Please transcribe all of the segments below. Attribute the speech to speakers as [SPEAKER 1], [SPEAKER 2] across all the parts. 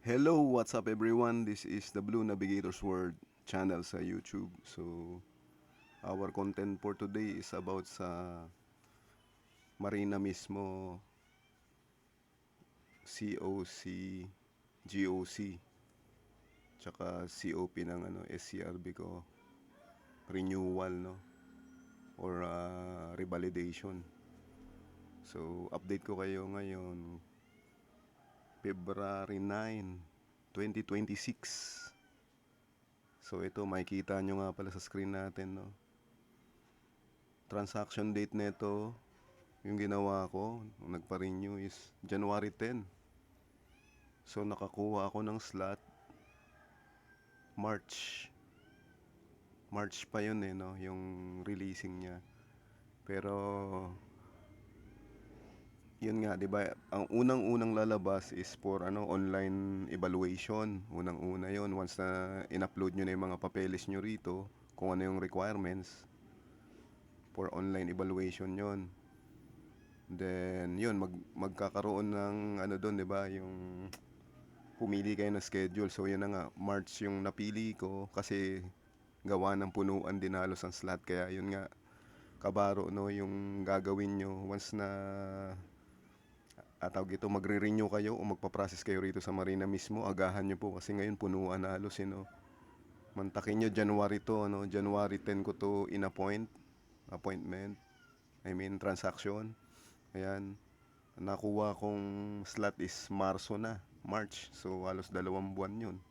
[SPEAKER 1] Hello, what's up everyone? This is the Blue Navigator's World channel sa YouTube. So, our content for today is about sa marina mismo, COC, GOC, tsaka COP ng SCRB ko, renewal, no? Or revalidation. So, update ko kayo ngayon, February 9, 2026. So, ito, makikita nyo nga pala sa screen natin, no? Transaction date nito, yung ginawa ko, nung nagpa-renew is January 10. So, nakakuha ako ng slot March. March pa yun no? Yung releasing niya. Pero, yun nga, di ba? Ang unang-unang lalabas is for online evaluation. Unang-una yun. Once na in-upload nyo na yung mga papeles nyo rito, kung ano yung requirements for online evaluation yon. Then, yun, magkakaroon ng doon, di ba? Yung pumili kayo ng schedule. So, yun na nga, March yung napili ko kasi gawa ng punuan din halos ang slot. Kaya, yun nga, kabaro, no, yung gagawin nyo once na tawag ito, magre-renew kayo o magpa-process kayo rito sa marina mismo, agahan nyo po kasi ngayon punuan na halos, mantakin nyo January to, January 10 ko to appointment, I mean transaction. Ayan, nakuha kong slot is March. So halos 2 buwan yun.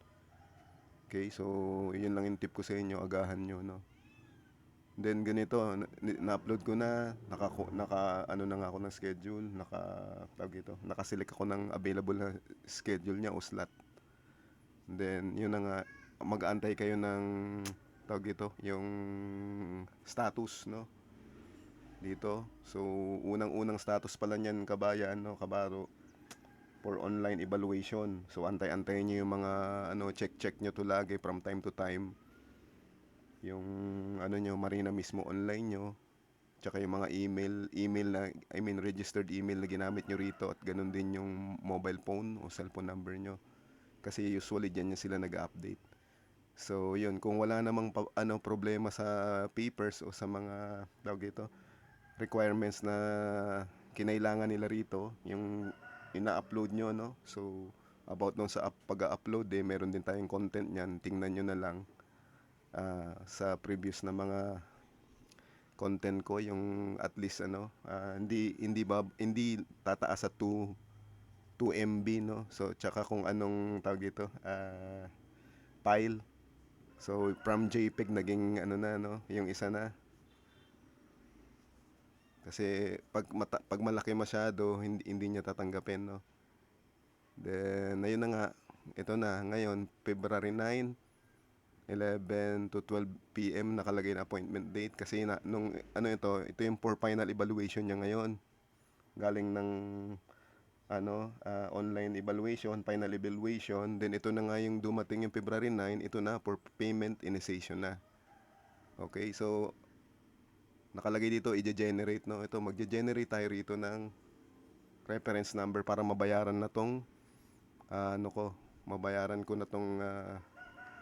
[SPEAKER 1] Okay, so yun lang yung tip ko sa inyo, agahan nyo, no. Then ganito, na-upload ko na, na nga ako ng schedule, naka-select ako ng available na schedule niya o slot. Then yun na nga, mag-aantay kayo ng yung status, no, dito. So unang-unang status pala niyan, kabayan, no, kabaro, for online evaluation. So antay-antayin niyo yung mga check nyo to lagi from time to time. Yung nyo, marina mismo online nyo, tsaka yung mga email na, I mean registered email na ginamit nyo rito, at ganun din yung mobile phone o cellphone number nyo. Kasi usually dyan sila nag-update. So yun, kung wala namang problema sa papers o sa mga requirements na kinailangan nila rito, yung ina-upload nyo, no? So about nung sa pag-upload, meron din tayong content niyan, tingnan nyo na lang sa previous na mga content ko, yung at least hindi tataas sa 2 MB, no. So tsaka kung anong tawag ito, file. So from JPEG naging na, no, yung isa na. Kasi pag malaki masyado, hindi niya tatanggapin, no. Then ayun na nga, ito na ngayon, February 9, 11 to 12 PM nakalagay na appointment date kasi nung ito yung for final evaluation niya ngayon. Galing ng online evaluation, final evaluation, then ito na nga yung dumating yung February 9, ito na for payment initiation na. Okay, so nakalagay dito i-generate, no. Ito, magge-generate tayo rito ng reference number para mabayaran na tong mabayaran ko na tong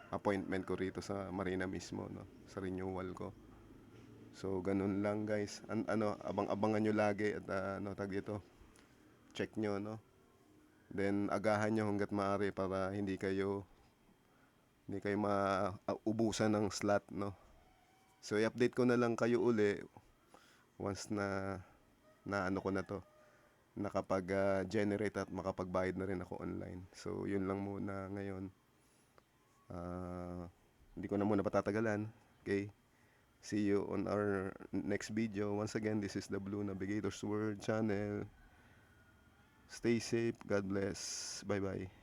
[SPEAKER 1] appointment ko rito sa marina mismo, no, sa renewal ko. So ganun lang guys, abang-abangan nyo lagi at check nyo, no. Then agahan nyo hanggat maaari para hindi kayo maubusan ng slot, no. So i-update ko na lang kayo uli once na ko na to, nakapag generate at makapagbayad na rin ako online. So yun lang muna ngayon. Hindi ko na muna patatagalan. Okay, see you on our next video. Once again, this is the Blue Navigator's World channel. Stay safe, God bless, bye bye.